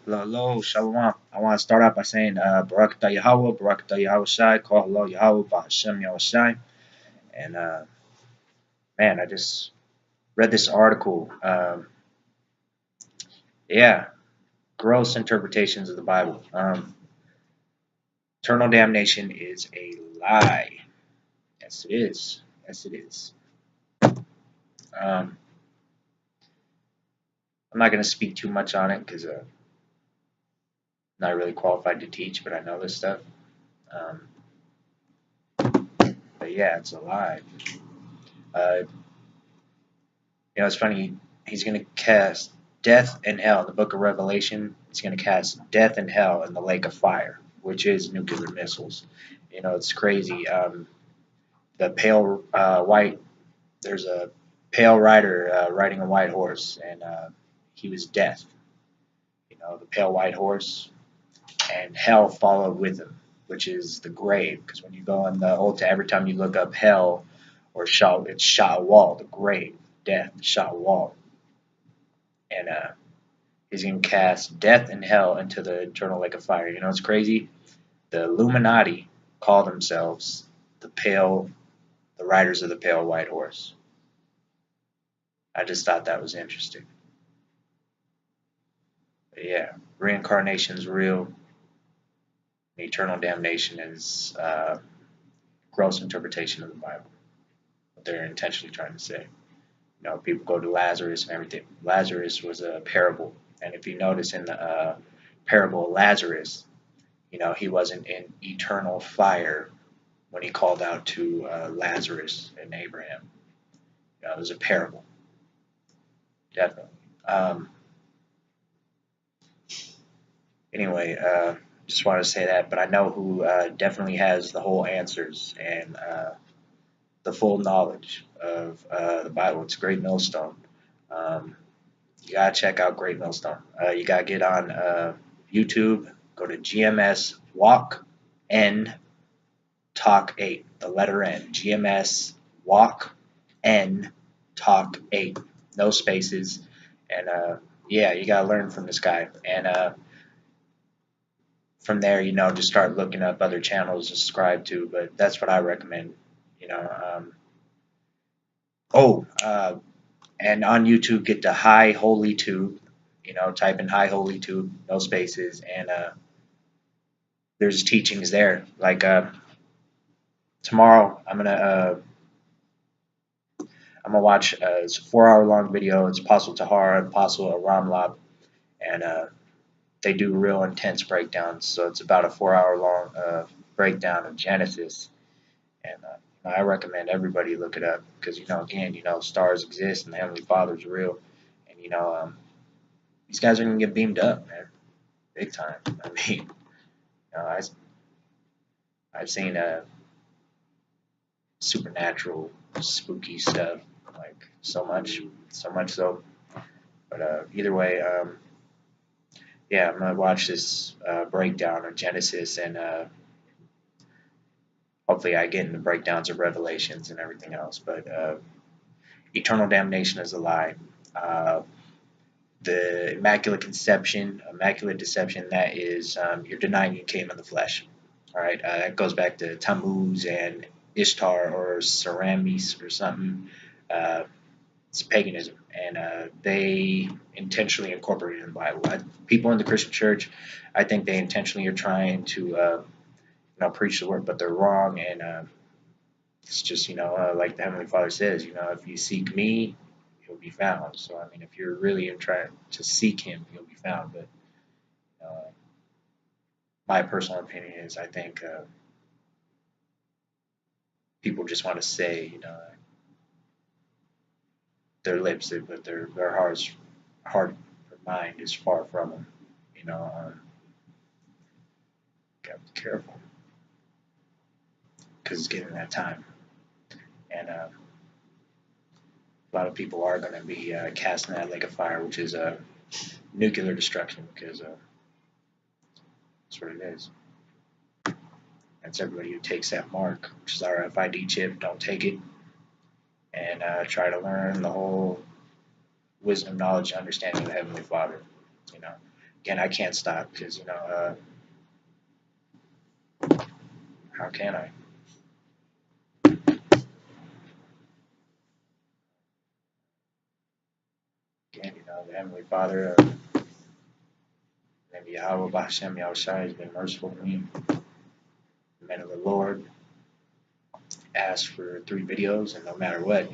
Hello, Shalom. I want to start out by saying Barakatah Yahweh, Barakatah Yahweh Shai, Call Hello Yahweh, Bahashem Yahweh Shai. And man, I just read this article. Yeah, gross interpretations of the Bible. Eternal damnation is a lie. Yes, it is. Yes, it is. Um, I'm not going to speak too much on it because I'm not really qualified to teach, but I know this stuff. Um, but yeah, it's a lie. Uh, it's funny. He's going to cast death and hell in the book of Revelation. He's going to cast death and hell in the lake of fire, which is nuclear missiles. It's crazy. The pale white, there's a pale rider riding a white horse, and he was death. The pale white horse, and hell followed with him, which is the grave. Because when you go in the Old Testament, every time you look up hell or shah, it's Sha'wal, the grave, death, Sha'wal. And he's going to cast death and hell into the eternal lake of fire. It's crazy. The Illuminati call themselves the riders of the pale white horse. I just thought that was interesting. But yeah, reincarnation is real. Eternal damnation is gross interpretation of the Bible. What they're intentionally trying to say. People go to Lazarus and everything. Lazarus was a parable, and if you notice in the parable of Lazarus, he wasn't in eternal fire when he called out to Lazarus and Abraham. It was a parable, definitely. Anyway, just wanted to say that, but I know who definitely has the whole answers and the full knowledge of the Bible. It's Great Millstone. Um, you gotta check out Great Millstone. You gotta get on YouTube. Go to GMS Walk N Talk 8. The letter N. GMS Walk N Talk 8. No spaces. And yeah, you gotta learn from this guy. And from there, just start looking up other channels to subscribe to. But that's what I recommend. You know. Oh, and on YouTube, get to High Holy Tube. Type in High Holy Tube, no spaces, and there's teachings there. Like tomorrow, I'm gonna watch. It's a 4 hour long video. It's Apostle Tahar and Apostle Ramlab, and they do real intense breakdowns. So it's about a 4 hour long breakdown of Genesis, and I recommend everybody look it up because again, stars exist and the Heavenly Father's real, and these guys are gonna get beamed up, man, big time. I mean, I've seen supernatural, spooky stuff, like so much so. But either way, yeah, I'm gonna watch this breakdown of Genesis, and hopefully I get into breakdowns of Revelations and everything else. But eternal damnation is a lie. The immaculate deception, that is, you're denying you came in the flesh. All right, that goes back to Tammuz and Ishtar or Seramis or something. Uh, it's paganism, and they intentionally incorporated it in the Bible. People in the Christian church, I think they intentionally are trying to, preach the word, but they're wrong, and it's just, like the Heavenly Father says, if you seek me, you'll be found. So, I mean, if you're really trying to seek Him, you'll be found. But uh, my personal opinion is, I think people just want to say, their lips, but their heart or mind is far from them. Gotta be careful because it's getting that time, and a lot of people are going to be cast in that lake of fire, which is nuclear destruction, because that's what it is. That's everybody who takes that mark, which is RFID chip. Don't take it, and try to learn the whole wisdom, knowledge, and understanding of the Heavenly Father. You know, again, I can't stop because, how can I? Again, the Heavenly Father, maybe Yahweh B'Hashem Yahushai has been merciful to me. The men of the Lord asked for 3 videos, and no matter what,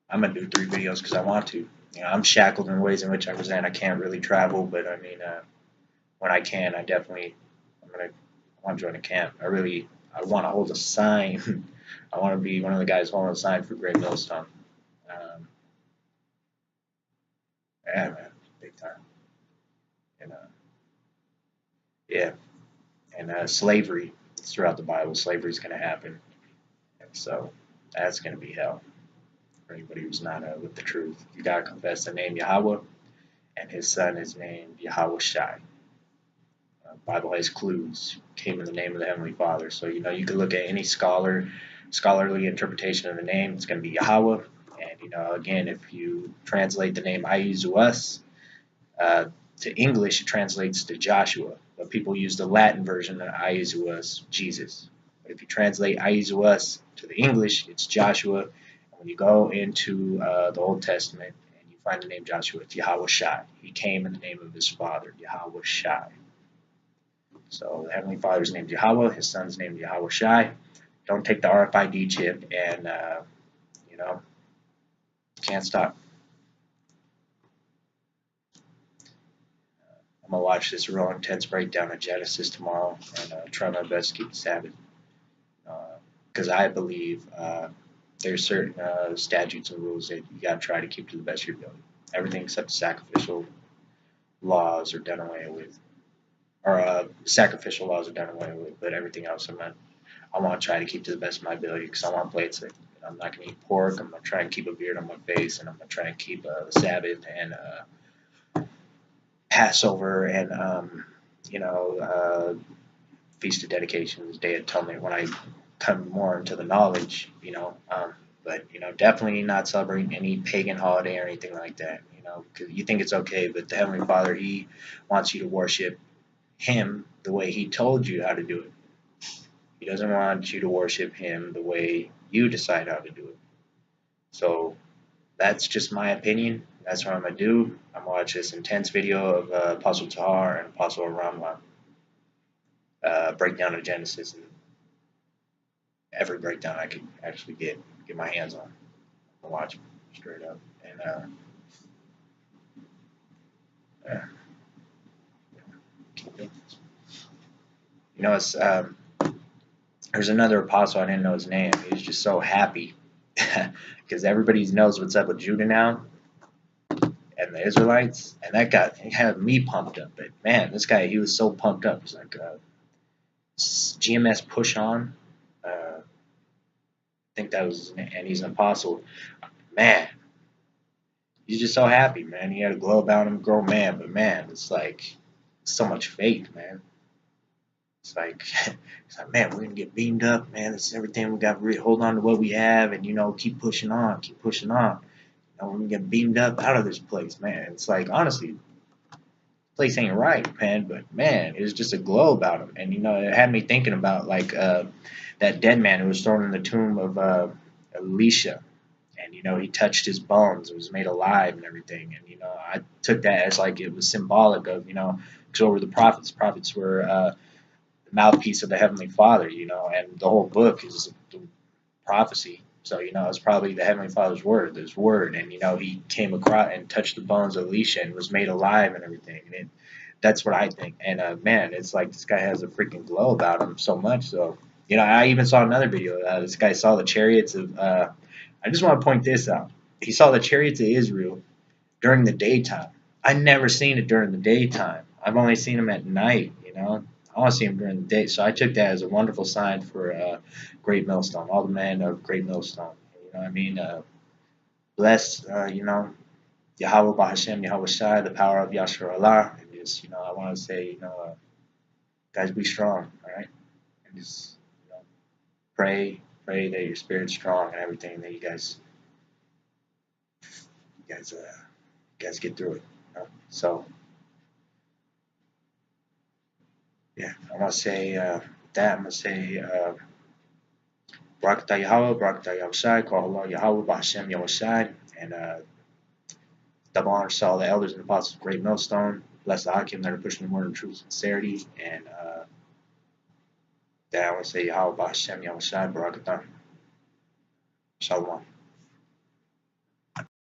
I'm gonna do 3 videos because I want to. I'm shackled in ways in which I was in. I can't really travel, but I mean, when I can, I want to join a camp. I want to hold a sign. I want to be one of the guys holding a sign for Great Millstone. Um, yeah, man, big time. And yeah, and slavery throughout the Bible. Slavery is going to happen, and so that's going to be hell for anybody who's not with the truth. You gotta confess the name Yahweh, and His Son is named Yahweh Shai. Bible has clues. Came in the name of the Heavenly Father. So you can look at any scholarly interpretation of the name. It's going to be Yahweh. And again, if you translate the name Iezuas to English, it translates to Joshua. But people use the Latin version of Iezuas, Jesus. But if you translate Iezuas to the English, it's Joshua. And when you go into the Old Testament and you find the name Joshua, it's Yahweh Shai. He came in the name of his father, Yahweh Shai. So the Heavenly Father's named Yahweh, His Son's named Yahweh Shai. Don't take the RFID chip, and can't stop. I'm gonna watch this real intense breakdown of Genesis tomorrow, and try my best to keep the Sabbath, because I believe there's certain statutes and rules that you gotta try to keep to the best of your ability. Everything except sacrificial laws are done away with, or sacrificial laws are done away with, but everything else I want to try to keep to the best of my ability because I want to play it safe. I'm not going to eat pork. I'm going to try and keep a beard on my face, and I'm going to try and keep the Sabbath and Passover and Feast of Dedication, Day of Atonement when I come more into the knowledge. But definitely not celebrating any pagan holiday or anything like that. Because you think it's okay, but the Heavenly Father, He wants you to worship Him the way He told you how to do it. He doesn't want you to worship Him the way you decide how to do it. So that's just my opinion. That's what I'm going to do. I'm going to watch this intense video of Apostle Tahar and Apostle Aramla breakdown of Genesis, and every breakdown I could actually get my hands on. I'm watch them straight up. And yeah. It's there's another apostle, I didn't know his name. He was just so happy because everybody knows what's up with Judah now and the Israelites, and it had me pumped up. But man, this guy, he was so pumped up. He's like, GMS push on. I think that was, and he's an apostle. Man, he's just so happy, man. He had a glow about him, grown man. But man, it's like so much faith, man. It's like, man, we're gonna get beamed up, man. This is everything we got. To hold on to what we have, and keep pushing on, keep pushing on. We're gonna get beamed up out of this place, man. It's like, honestly, place ain't right, man. But man, it was just a glow about him, and it had me thinking about like that dead man who was thrown in the tomb of Elisha, and he touched his bones; it was made alive and everything. And I took that as like it was symbolic of because over the prophets, prophets were the mouthpiece of the Heavenly Father, and the whole book is the prophecy. So, it's probably the Heavenly Father's word, His word. And, he came across and touched the bones of Elisha and was made alive and everything. And that's what I think. And, man, it's like this guy has a freaking glow about him so much. So, I even saw another video. This guy saw the chariots of, I just want to point this out. He saw the chariots of Israel during the daytime. I never seen it during the daytime. I've only seen them at night, I want to see him during the day. So I took that as a wonderful sign for Great Millstone, all the men of Great Millstone. You know what I mean? Bless, Yahweh Bahashem, Yahweh Shai, the power of Yashar Allah. And just, I want to say, guys, be strong, all right? And just, pray that your spirit's strong and everything, that you guys get through it. So, yeah, I'm gonna say that. I'm gonna say Barakatah Yahweh, Barakatah Yahushai, call Allah Yahweh, Ba'Hashem Yahushai, and double honor to all the elders and apostles of Great Millstone. Bless the Hakim that are pushing the word of truth and sincerity, and that I want to say Yahweh, Ba'Hashem Yahushai, Barakatah, Shalom.